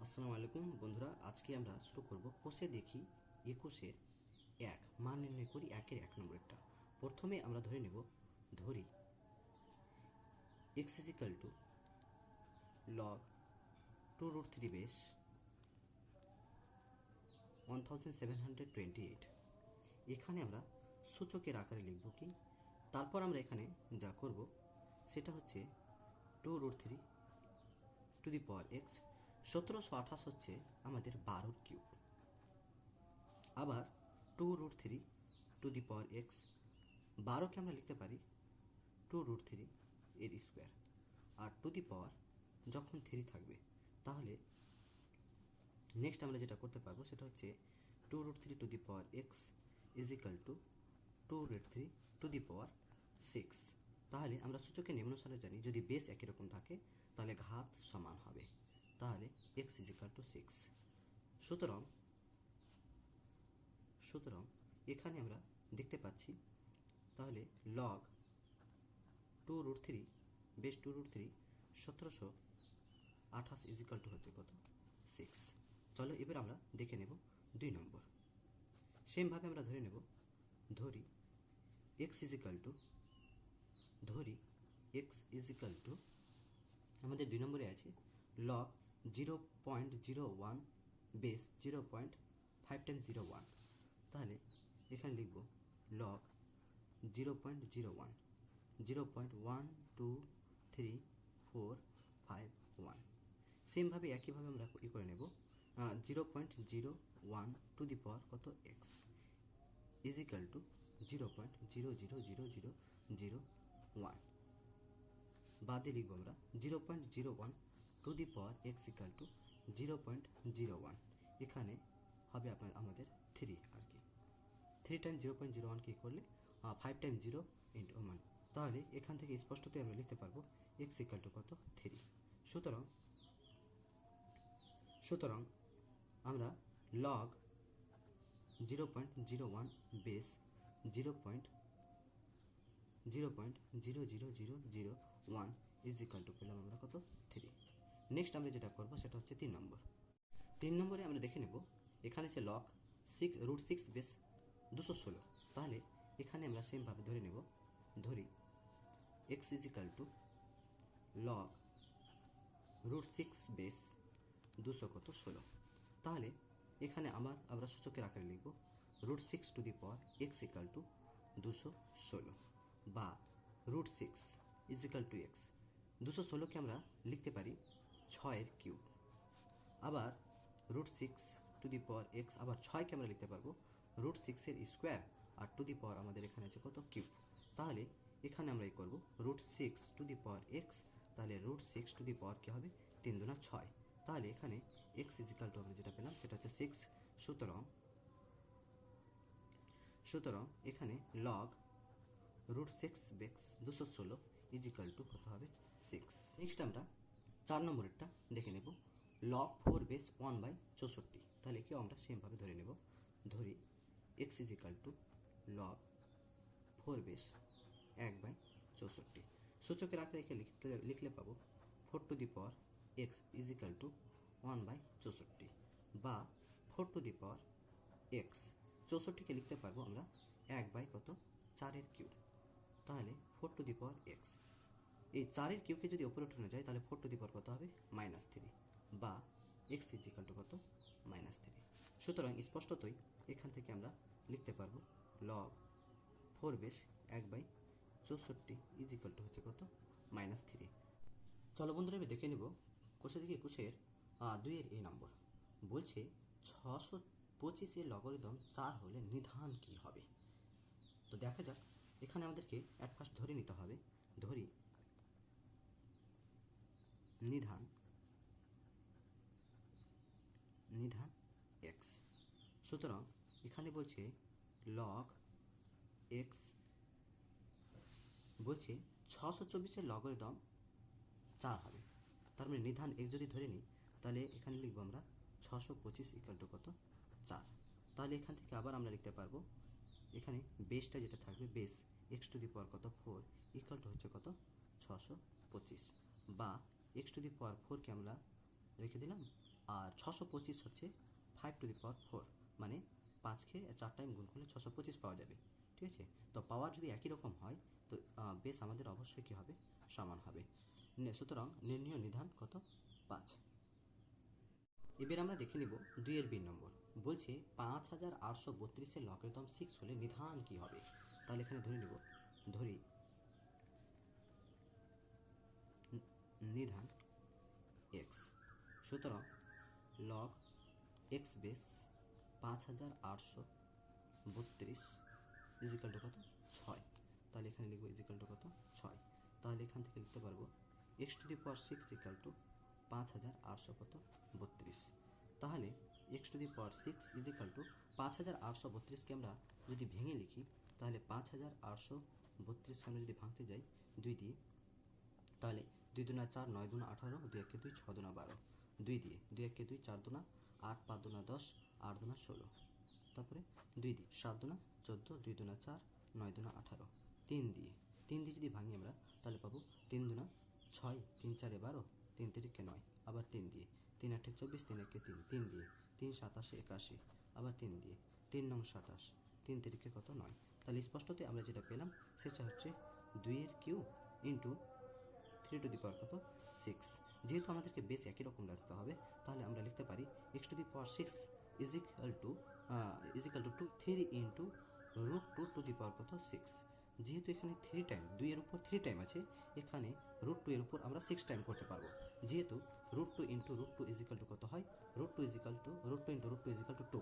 আসসালামু আলাইকুম বন্ধুরা, আজকে আমরা শুরু করব কোষে দেখি 21-এর 1 মান নির্ণয় করি। 1-এর 1 নম্বরটা প্রথমে আমরা ধরি x log 2√3 বেস 1728। এখানে আমরা সূচকের আকারে লিখব কি, তারপর আমরা এখানে যা করব সেটা হচ্ছে 2√3 টু দি পাওয়ার এক্স। 1728 হচ্ছে আমাদের 12 কিউব। আবার 2√3 টু দি পাওয়ার এক্স, 12কে আমরা লিখতে পারি 2√3 এর স্কোয়ার। আর টু দি পাওয়ার যখন 3 থাকবে তাহলে নেক্সট আমরা যেটা করতে পারবো সেটা হচ্ছে 2√3 to the power x is equal to 2√3 to the power 6। তাহলে আমরা সূচকের নিম্নসারে জানি যদি বেস একই রকম থাকে তাহলে ঘাত সমান হবে, তাহলে এক্স ইজ ইকাল টু 6। সুতরাং এখানে আমরা দেখতে পাচ্ছি তাহলে log 2√3 base 2√3 1728 is equal two হচ্ছে কত, 6। চলো এবার আমরা দেখে নেব 2 নম্বর। সেমভাবে আমরা ধরি এক্স ইজ ইকাল টু আমাদের 2 নম্বরে আছে লগ 0.01 বেস 0.5 টাইমস 0.1। তাহলে এখানে লিখব লগ 0.01 0.123451। সেমভাবে একইভাবে আমরা করে নেব 0.01 টু দি পাওয়ার কত এক্স ইজ ইকাল টু 0.000001। বাদে লিখব আমরা 0.01 two the power x equal to 0.01। এখানে হবে আমাদের 3 আর কি। 3 টাইম 0.01 কি করলে 5 টাইম 0 ইন্টু 1। তাহলে এখান থেকে স্পষ্টতই আমরা লিখতে পারবো এক্স ইকাল টু কত, 3। সুতরাং আমরা log 0.01 base 0.000001 is equal two পেলাম আমরা কত, 3। নেক্সট আমরা যেটা করবো সেটা হচ্ছে 3 নম্বর। 3 নম্বরে আমরা দেখে নেব এখানে সে লগ √6 বেস 216। তাহলে এখানে আমরা সেমভাবে ধরি x is equal two log √6 base 216। তাহলে এখানে আমরা সূচকের আকারে লিখব √6 two the power x equal to 216 বা √6 ইজ ইকাল টু এক্স। 216কে আমরা লিখতে পারি 6-এর কিউব। আবার √6 টু দি পাওয়ার এক্স, আবার 6কে আমরা লিখতে পারবো √6-এর স্কোয়ার আর টু দি পাওয়ার আমাদের এখানে আছে কত, কিউব। তাহলে এখানে আমরা এই করবো √6 টু দি পাওয়ার এক্স, তাহলে √6 টু দি পাওয়ার কী হবে, 3 দুনা 6। তাহলে এখানে এক্স ইজ ইকাল টু আমরা যেটা পেলাম সেটা হচ্ছে 6। সুতরাং এখানে log √6 base 216 is equal two কত হবে, 6। নেক্সট আমরা 4 নম্বরেরটা দেখে নেব লগ 4 বেস 1/64। তাহলে কেউ আমরা সেমভাবে ধরি x is equal two log 4 base 1/64। সূচকের আকারে লিখলে পাবো 4 two the power x is equal two 1/64 বা 4 টু দি পাওয়ার এক্স। 64কে লিখতে পারবো আমরা 1/4-এর কিউব। তাহলে 4 টু দি পাওয়ার এক্স, এই 4-এর কিউবকে যদি ওপরে উঠানো যায় তাহলে 4 টু দি পাওয়ার কত হবে, -3 বা এক্স ইজ ইকাল টু কত, -3। সুতরাং স্পষ্টতই এখান থেকে আমরা লিখতে পারবো log 4 base 1/64 is equal two হচ্ছে কত, -3। চলো বন্ধুরা আমি দেখে নেব কোষে থেকে 21-এর 2-এর এই নম্বর। বলছে 625-এর লগারিদম 4 হলে নিধান কি হবে। তো দেখা যাক, এখানে আমাদেরকে অ্যাট ফার্স্ট ধরে নিতে হবে, ধরি নিধান এক্স। সুতরাং এখানে বলছে লগ এক্স, বলছে 624-এর লগারিদম 4 হবে। তার মানে নিধান এক্স যদি ধরে নিই তাহলে এখানে লিখবো আমরা 625 ইকাল টু কত, 4। তাহলে এখান থেকে আবার আমরা লিখতে পারবো এখানে বেসটা যেটা থাকবে বেস এক্স টু দি পাওয়ার কত, 4 ইকাল টু হচ্ছে কত, 625 বা এক্স টু দি পাওয়ার 4কে আমরা রেখে দিলাম আর 625 হচ্ছে 5⁴, মানে 5কে 4 টাইম গুণ করলে 625 পাওয়া যাবে। ঠিক আছে, তো পাওয়ার যদি একই রকম হয় তো বেস আমাদের অবশ্যই কী হবে, সমান হবে। সুতরাং নির্ণয় নিধান কত, 5। এবার আমরা দেখে নিব 2 বি নম্বর। বলছে 5832 লগারিদম 6 হলে নিধান কি হবে। তাহলে এখানে ধরি নিধান x। সুতরাং log x base 5832 is equal to কত, 6। তাহলে এখানে লিখবো ইজিক্যাল টু কত, 6। তাহলে এখান থেকে লিখতে পারবো x⁴ ইকাল টু 5832। তাহলে x⁴ ইজিক্যাল টু 5832কে আমরা যদি ভেঙে লিখি, তাহলে 5832কে আমরা যদি ভাঙতে যাই 2 দিয়ে, তাহলে 2 দুনা 4, 9 দুনা 18, 2 1 2, 6 দুনা 12, 2 দিয়ে 2 1 2, 4 দুনা 8, 5 দুনা 10, 8 দুনা 16, তারপরে 2 দিয়ে 7 দুনা 14, 2 দুনা 4, 9 দুনা 18, 3 দিয়ে যদি ভাঙি আমরা তাহলে পাবো 3 দুনা 6, 3 4 12, 3 3 9, আবার 3 দিয়ে 3 8 24, 3 1 3, 3 দিয়ে 3 7 81, আবার 3 দিয়ে 3 9 27, 3 3 কত, 9। তাহলে স্পষ্টতই আমরা যেটা পেলাম সেটা হচ্ছে 2 এর কিউব ইন্টু 3⁴ কত, 6। যেহেতু আমাদেরকে বেস একই রকম রাখতে হবে, তাহলে আমরা লিখতে পারি x⁴ ইজিক্যাল টু 3 ইন্টু √2 কত, 6। যেহেতু এখানে 3 টাইম, 2 এর উপর 3 টাইম আছে, এখানে √2 এর উপর আমরা 6 টাইম করতে পারবো। যেহেতু √2 ইন্টু √2 ইজিক্যাল টু কত হয়, √2 ইন্টু √2 ইজিক্যাল টু 2।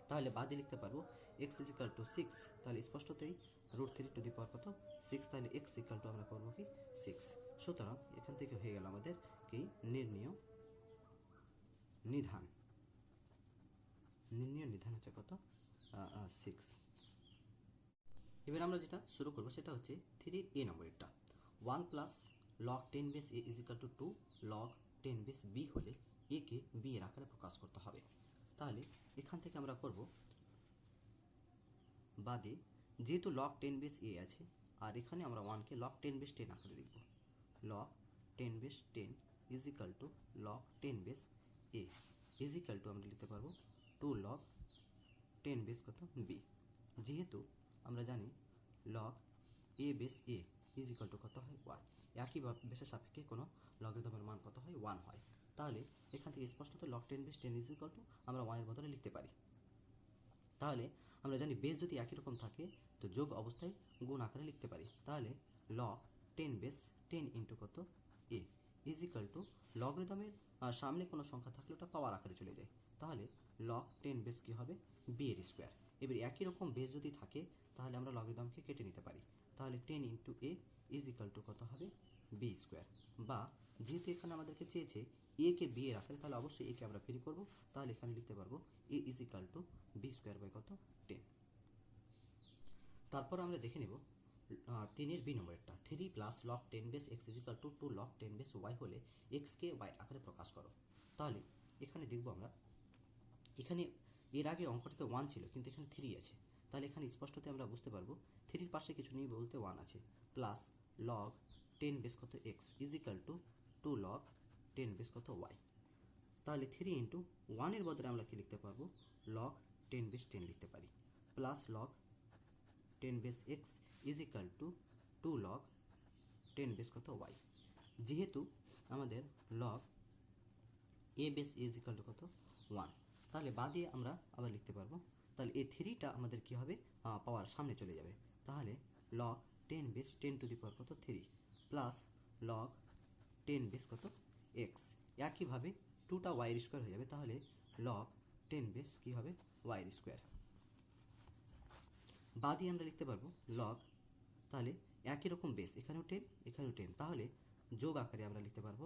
তাহলে বাদে লিখতে পারবো x ইজিক্যাল টু 6। তাহলে স্পষ্টতই √3 কত, 6। তাহলে x ইকাল টু আমরা করবো কি, 6। সুতরাং এখান থেকে হয়ে গেল আমাদের কি, নির্ণয় নিধান হচ্ছে কত, 6। এবার আমরা যেটা শুরু করবো সেটা হচ্ছে 3 নম্বরেরটা। 1 plus log 10 base a is equal to 2 log 10 base b হলে a কে b এর আকারে প্রকাশ করতে হবে। তাহলে এখান থেকে আমরা করব বাদে, যেহেতু লগ 10 বেস a আছে, আর এখানে আমরা 1কে লগ 10 বেস 10 আকারে লিখব। Log 10 base 10 is equal to log 10 base a is equal to আমরা লিখতে পারবো 2 লগ 10 বেস কত, b। যেহেতু আমরা জানি log a base a is equal to কত হয়, 1। একই বেসের সাপেক্ষে কোনো লগারিদমের মান কত হয়, 1 হয়। তাহলে এখান থেকে স্পষ্টত লগ 10 বেস 10 ইজিক্যাল টু আমরা 1 এর বদলে লিখতে পারি। তাহলে আমরা জানি বেস যদি একই রকম থাকে তো যোগ অবস্থায় গুণ আকারে লিখতে পারি। তাহলে লগ 10 বেস 10 ইন্টু কত, a ইজিক্যাল টু লগারিদমের সামনে কোনো সংখ্যা থাকলে ওটা পাওয়ার আকারে চলে যায়। তাহলে লগ 10 বেস কী হবে, b এর স্কোয়ার। এবার একই রকম বেস যদি থাকে তাহলে আমরা লগারিদমকে কেটে নিতে পারি। তাহলে 10 ইন্টু a ইজিক্যাল টু কত হবে, b স্কোয়ার। বা যেহেতু এখানে আমাদেরকে চেয়েছে a কে b এর আকারে, তাহলে অবশ্যই a কে আমরা ফ্রি করবো। তাহলে এখানে লিখতে পারবো a is equal to b square by কত, 10। তারপর আমরা দেখে নেব 3 বি নম্বরেরটা। 3 plus log 10 base x is equal to 2 log 10 base y হলে x কে y আকারে প্রকাশ করো। তাহলে এখানে দেখবো আমরা, এখানে এর আগে অঙ্কটিতে 1 ছিল কিন্তু এখানে 3 আছে। তাহলে এখানে স্পষ্টতে আমরা বুঝতে পারবো 3-র পাশে কিছু নেই বলতে 1 আছে, প্লাস লগ 10 বেস কত x is equal to 2 log 10 base কত y। তাহলে 3 ইন্টু 1-এর বদলে আমরা কি লিখতে পারবো, লগ 10 বেস 10 লিখতে পারি, plus log 10 base x is equal to 2 log 10 base কত y। যেহেতু আমাদের log a base a is equal to কত, 1, তাহলে বাদ দিয়ে আমরা আবার লিখতে পারবো। তাহলে এই 3টা আমাদের কি হবে, পাওয়ার সামনে চলে যাবে। তাহলে লগ 10 বেস 10⁴ কত, 3, প্লাস লগ 10 বেস কত x। একইভাবে 2টা y এর স্কোয়ার হয়ে যাবে। তাহলে লগ 10 বেস কী হবে, y এর স্কোয়ার। বাদই আমরা লিখতে পারবো লগ, তাহলে একই রকম বেস, এখানেও 10 এখানেও 10, তাহলে যোগ আকারে আমরা লিখতে পারবো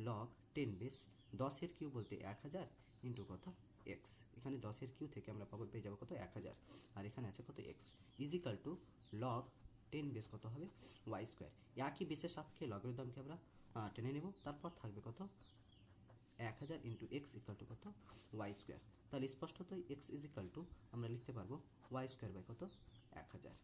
লগ 10 বেস 10-এর কিউ বলতে 1000 ইন্টু কত, এক্স। এখানে 10-এর কিউ থেকে আমরা পাবো, পেয়ে যাবো কত, 1000, আর এখানে আছে কত, x is equal to log 10 base কত হবে, ওয়াই স্কোয়ার। একই বেসের সাপেক্ষে লগারিদমকে আমরা টেনে নেব। তারপর থাকবে কত, 1000 ইন্টু এক্স ইকাল টু কত, ওয়াই স্কোয়ার। তাহলে স্পষ্টতই এক্স ইজিক্যাল টু আমরা লিখতে পারবো ওয়াই স্কোয়ার বাই কত, 1000।